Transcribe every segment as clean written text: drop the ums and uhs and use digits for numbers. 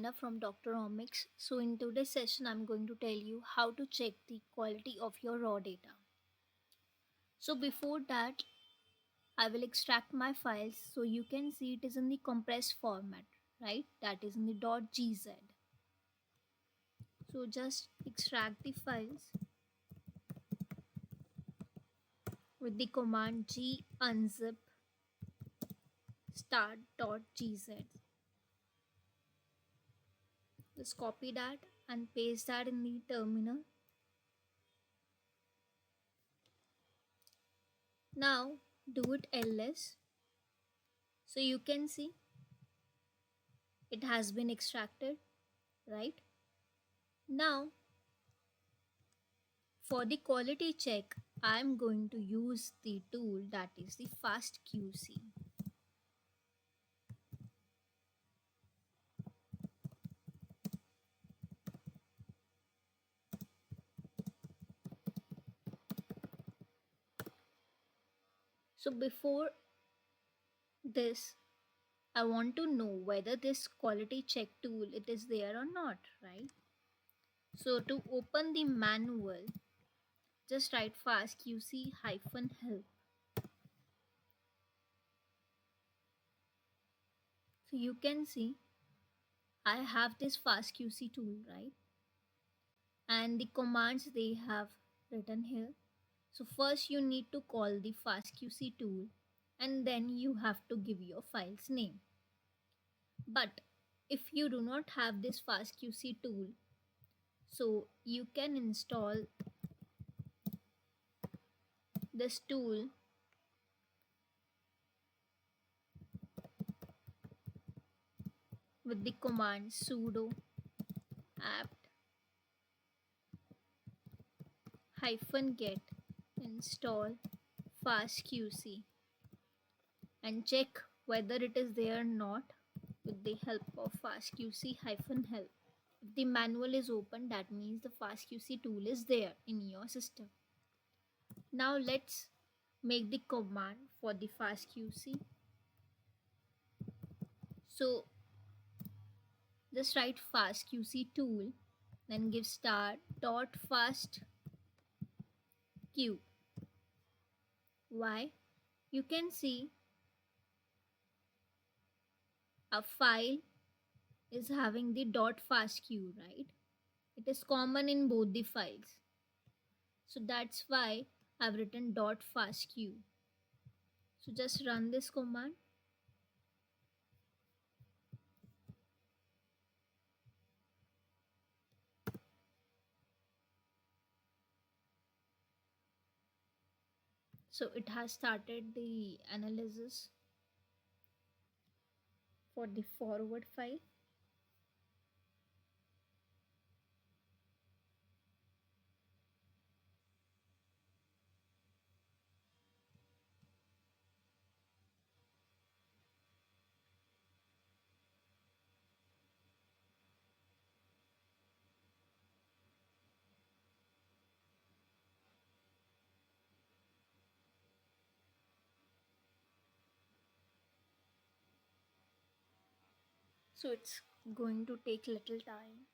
Amanda from Dr. Omics. So in today's session I'm going to tell you how to check the quality of your raw data. So before that I will extract my files so you can see it is in the compressed format, right? That is in the .gz. So just extract the files with the command gunzip start.gz. Just copy that and paste that in the terminal. Now do it ls so you can see it has been extracted, right? Now for the quality check I am going to use the tool that is the fast QC. So before this I want to know whether this quality check tool it is there or not, right? So to open the manual just write fastqc-help. So you can see I have this fastqc tool, right? And the commands they have written here. So first you need to call the fastqc tool and then you have to give your file's name. But if you do not have this fastqc tool, so you can install this tool with the command sudo apt-get install fastqc and check whether it is there or not with the help of fastqc-help. If the manual is open, that means the fastqc tool is there in your system. Now let's make the command for the fastqc. So just write fastqc tool, then give star dot fastq. Why? You can see a file is having the dot fastq, right? It is common in both the files. So that's why I've written dot fastq. So just run this command. So it has started the analysis for the forward file. So it's going to take little time.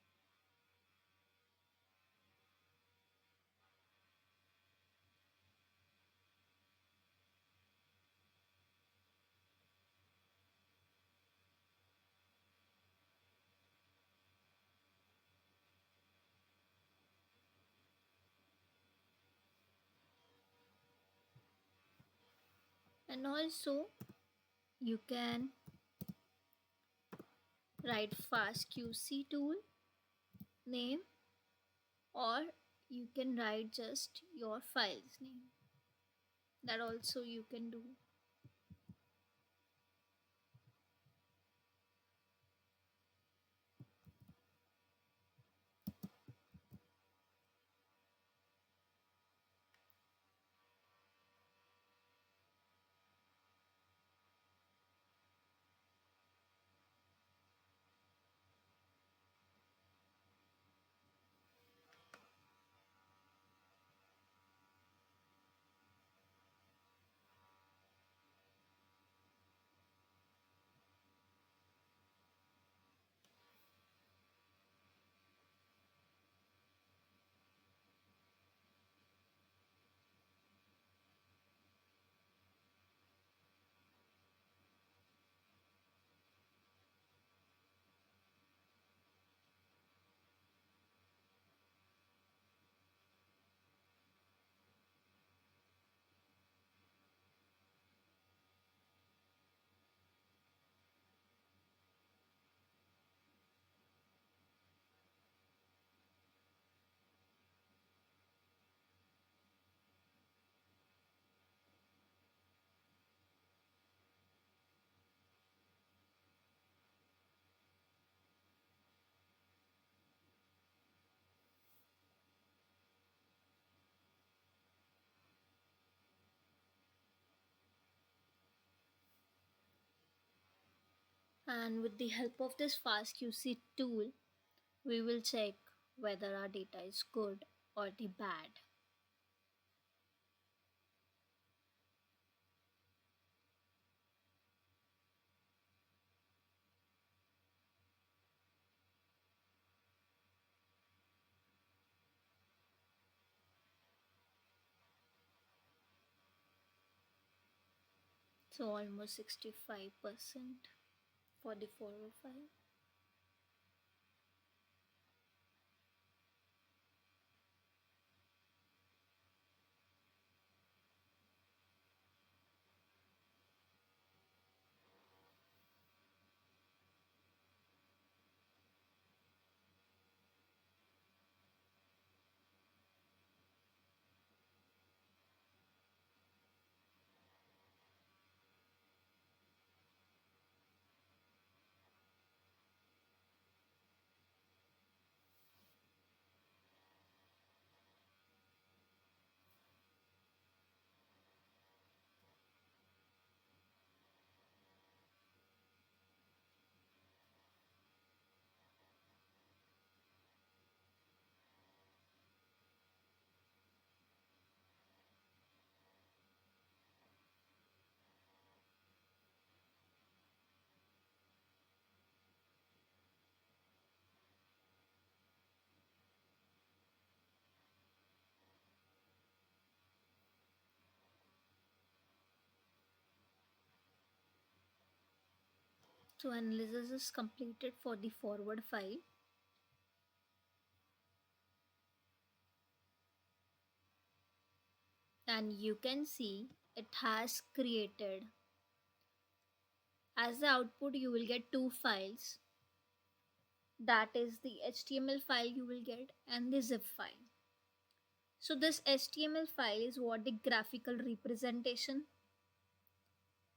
And also you can write fastqc tool name, or you can write just your file's name. That also you can do. And with the help of this fast QC tool, we will check whether our data is good or the bad. So almost 65% for the forward file. So analysis is completed for the forward file, and you can see it has created, as the output you will get two files, that is the HTML file you will get and the zip file. So this HTML file is what the graphical representation,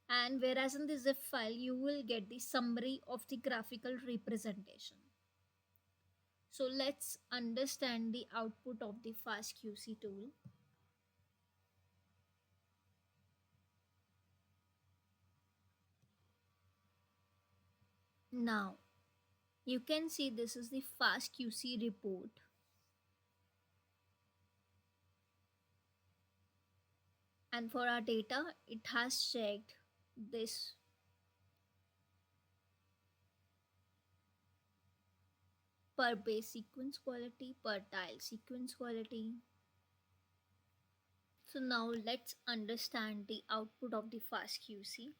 and whereas in the zip file you will get the summary of the graphical representation. So let's understand the output of the FastQC tool. Now you can see this is the FastQC report, and for our data it has checked this per base sequence quality, per tile sequence quality. So now let's understand the output of the FastQC.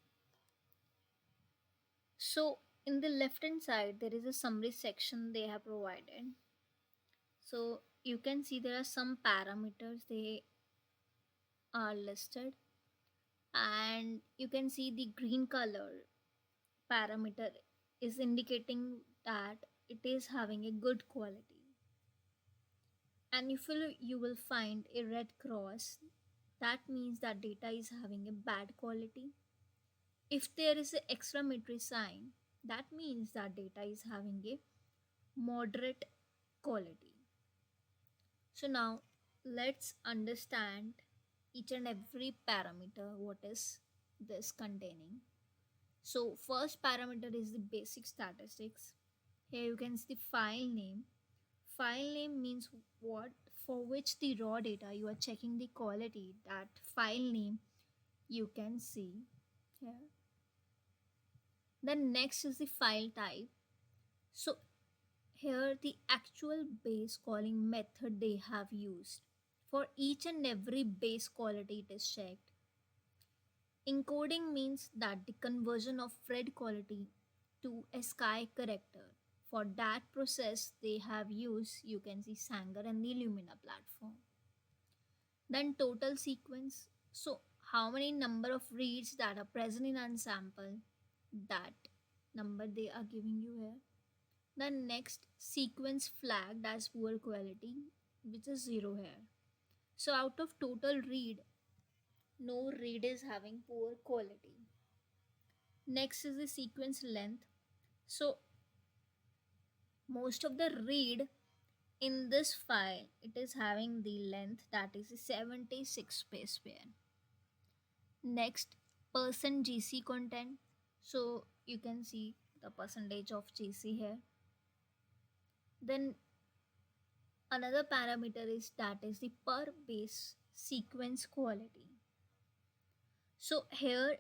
So in the left hand side there is a summary section they have provided. So you can see there are some parameters they are listed, and you can see the green color parameter is indicating that it is having a good quality, and if you will find a red cross, that means that data is having a bad quality. If there is an exclamatory sign, that means that data is having a moderate quality. So now let's understand each and every parameter what is this containing. So first parameter is the basic statistics. Here you can see the file name. File name means what, for which the raw data you are checking the quality, that file name you can see here. Then next is the file type. So here the actual base calling method they have used. For each and every base quality it is checked. Encoding means that the conversion of Fred quality to a sky character. For that process they have used, you can see Sanger and the Lumina platform. Then total sequence. So how many number of reads that are present in unsample, that number they are giving you here. The next sequence flagged as poor quality, which is 0 here. So out of total read, no read is having poor quality. Next is the sequence length. So most of the read in this file, it is having the length that is 76 space pair. Next, percent GC content. So you can see the percentage of GC here. Then another parameter is that is the per base sequence quality. So here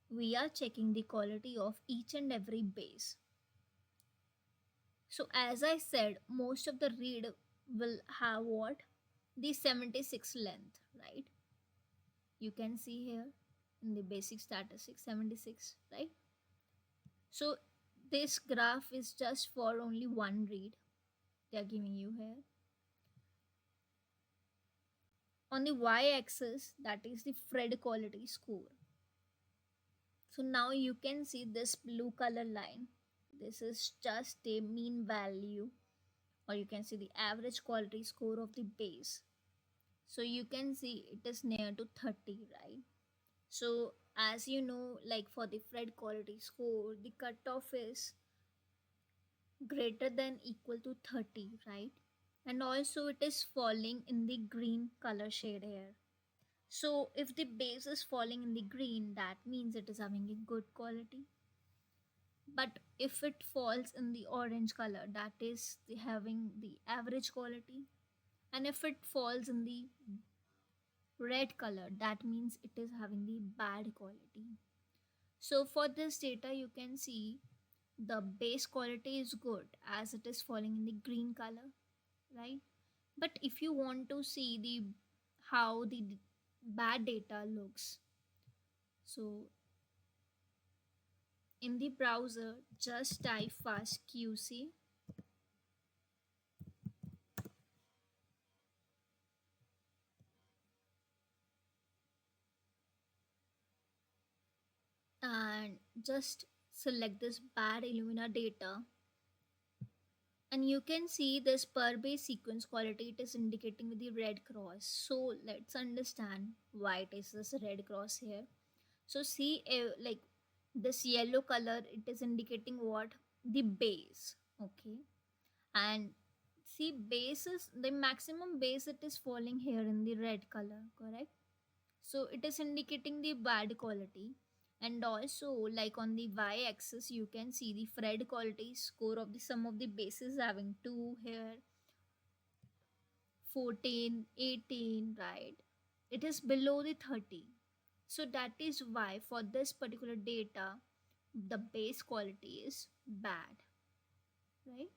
we are checking the quality of each and every base. So as I said, most of the read will have what? The 76 length, right? You can see here in the basic statistics 76, right? So this graph is just for only one read they are giving you here. On the y-axis, that is the Fred quality score. So now you can see this blue color line. This is just a mean value, or you can see the average quality score of the base. So you can see it is near to 30, right? So as you know, like for the Fred quality score, the cutoff is greater than equal to 30, right? And also it is falling in the green color shade here. So if the base is falling in the green, that means it is having a good quality. But if it falls in the orange color, that is having the average quality. And if it falls in the red color, that means it is having the bad quality. So for this data, you can see the base quality is good as it is falling in the green color, right? But if you want to see the how the bad data looks, so in the browser just type fast QC and just select this bad Illumina data, and you can see this per base sequence quality it is indicating with the red cross. So let's understand why it is this red cross here. So see, like this yellow color, it is indicating what? The base. Okay. And see, base is the maximum base, it is falling here in the red color, correct? So it is indicating the bad quality. And also, like on the y-axis, you can see the Fred quality score of the sum of the bases having 2 here, 14, 18, right? It is below the 30. So that is why for this particular data, the base quality is bad, right?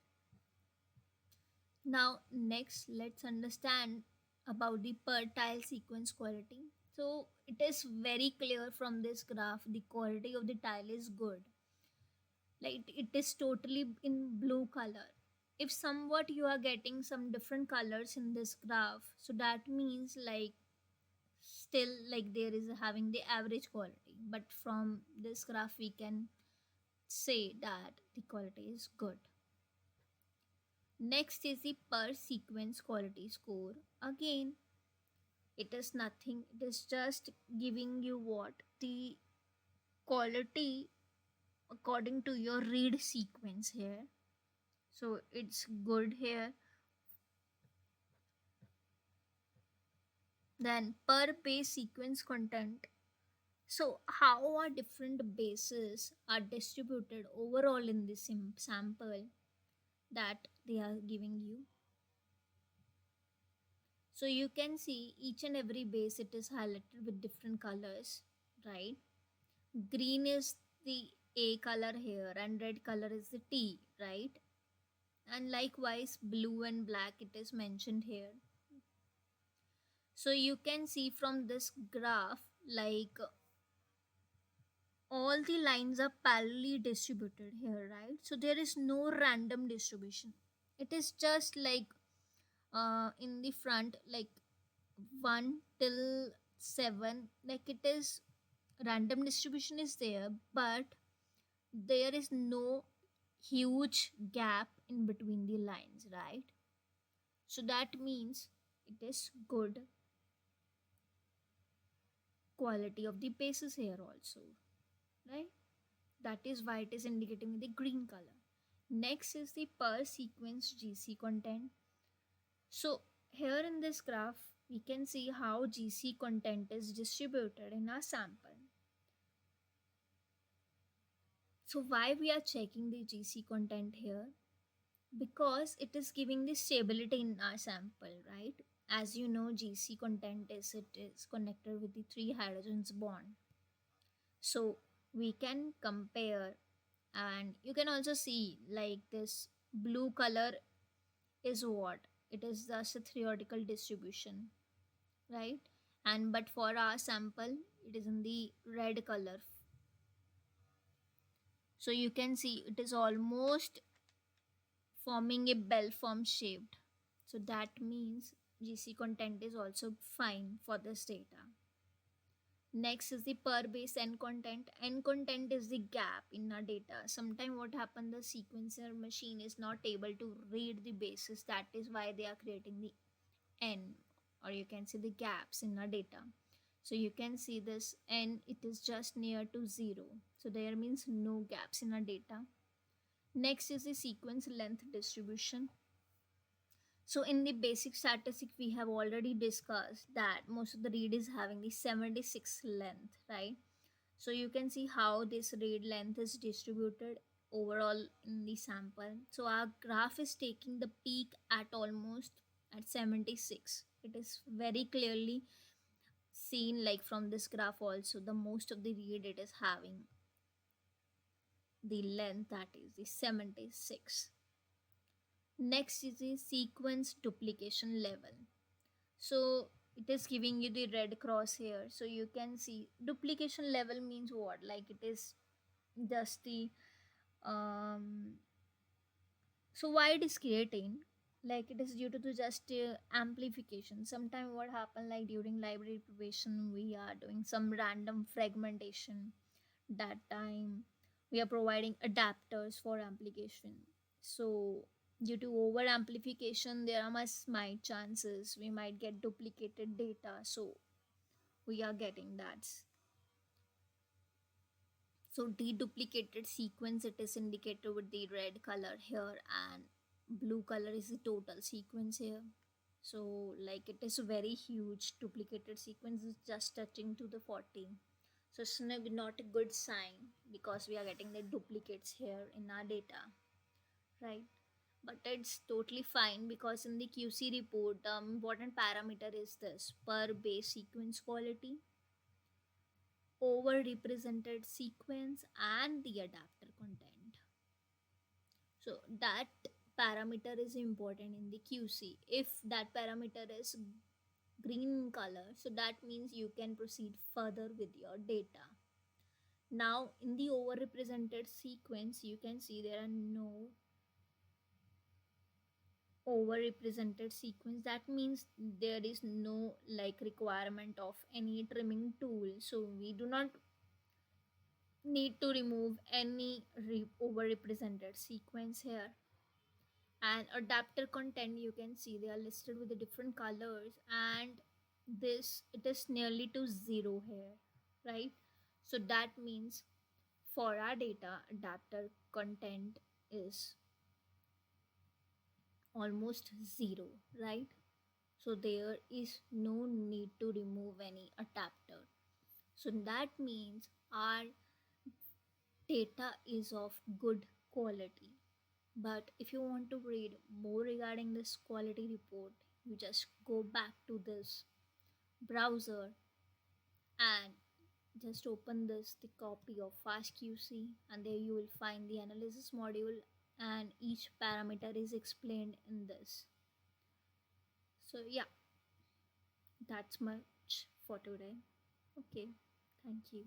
Now, next, let's understand about the per tile sequence quality. So, it is very clear from this graph the quality of the tile is good. Like it is totally in blue color. If somewhat you are getting some different colors in this graph, so that means like still like there is having the average quality. But from this graph, we can say that the quality is good. Next is the per sequence quality score. Again, it is nothing, it is just giving you what? The quality according to your read sequence here. So it's good here. Then per base sequence content. So how are different bases are distributed overall in this sample that they are giving you. So you can see each and every base it is highlighted with different colors, right? Green is the A color here and red color is the T, right? And likewise blue and black it is mentioned here. So you can see from this graph like all the lines are parallelly distributed here, right? So there is no random distribution. It is just like in the front like 1 till 7, like it is random distribution is there, but there is no huge gap in between the lines, right? So that means it is good quality of the bases here also, right? That is why it is indicating with the green color. Next is the per sequence GC content. So here in this graph we can see how GC content is distributed in our sample. So why we are checking the GC content here? Because it is giving the stability in our sample, right? As you know, GC content is it is connected with the three hydrogens bond. So we can compare, and you can also see like this blue color is what? It is just a theoretical distribution, right? And but for our sample, it is in the red color. So you can see it is almost forming a bell form shaped. So that means GC content is also fine for this data. Next is the per base n content. N content is the gap in our data. Sometimes what happens, the sequencer machine is not able to read the bases. That is why they are creating the n, or you can see the gaps in our data. So you can see this n, it is just near to 0. So there means no gaps in our data. Next is the sequence length distribution. So in the basic statistic, we have already discussed that most of the read is having the 76 length, right? So you can see how this read length is distributed overall in the sample. So our graph is taking the peak at almost at 76. It is very clearly seen like from this graph also the most of the read it is having the length that is the 76. Next is the sequence duplication level. So it is giving you the red cross here. So you can see duplication level means what? Like it is just the um so why it is creating, like it is due to the just amplification. Sometime what happen, like during library preparation we are doing some random fragmentation. That time we are providing adapters for amplification. So due to over amplification there are much might chances we might get duplicated data. So we are getting that. So deduplicated sequence it is indicated with the red color here, and blue color is the total sequence here. So like it is very huge. Duplicated sequence is just touching to the 14. So it's not a good sign because we are getting the duplicates here in our data, right? But it's totally fine because in the QC report, the important parameter is this per base sequence quality, overrepresented sequence, and the adapter content. So that parameter is important in the QC. If that parameter is green color, so that means you can proceed further with your data. Now in the overrepresented sequence, you can see there are no overrepresented sequence. That means there is no like requirement of any trimming tool. So we do not need to remove any overrepresented sequence here. And adapter content, you can see they are listed with the different colors, and this it is nearly to 0 here, right? So that means for our data adapter content is almost 0, right? So there is no need to remove any adapter. So that means our data is of good quality. But if you want to read more regarding this quality report, you just go back to this browser and just open this the copy of FastQC, and there you will find the analysis module, and each parameter is explained in this. So yeah, that's much for today. Okay, thank you.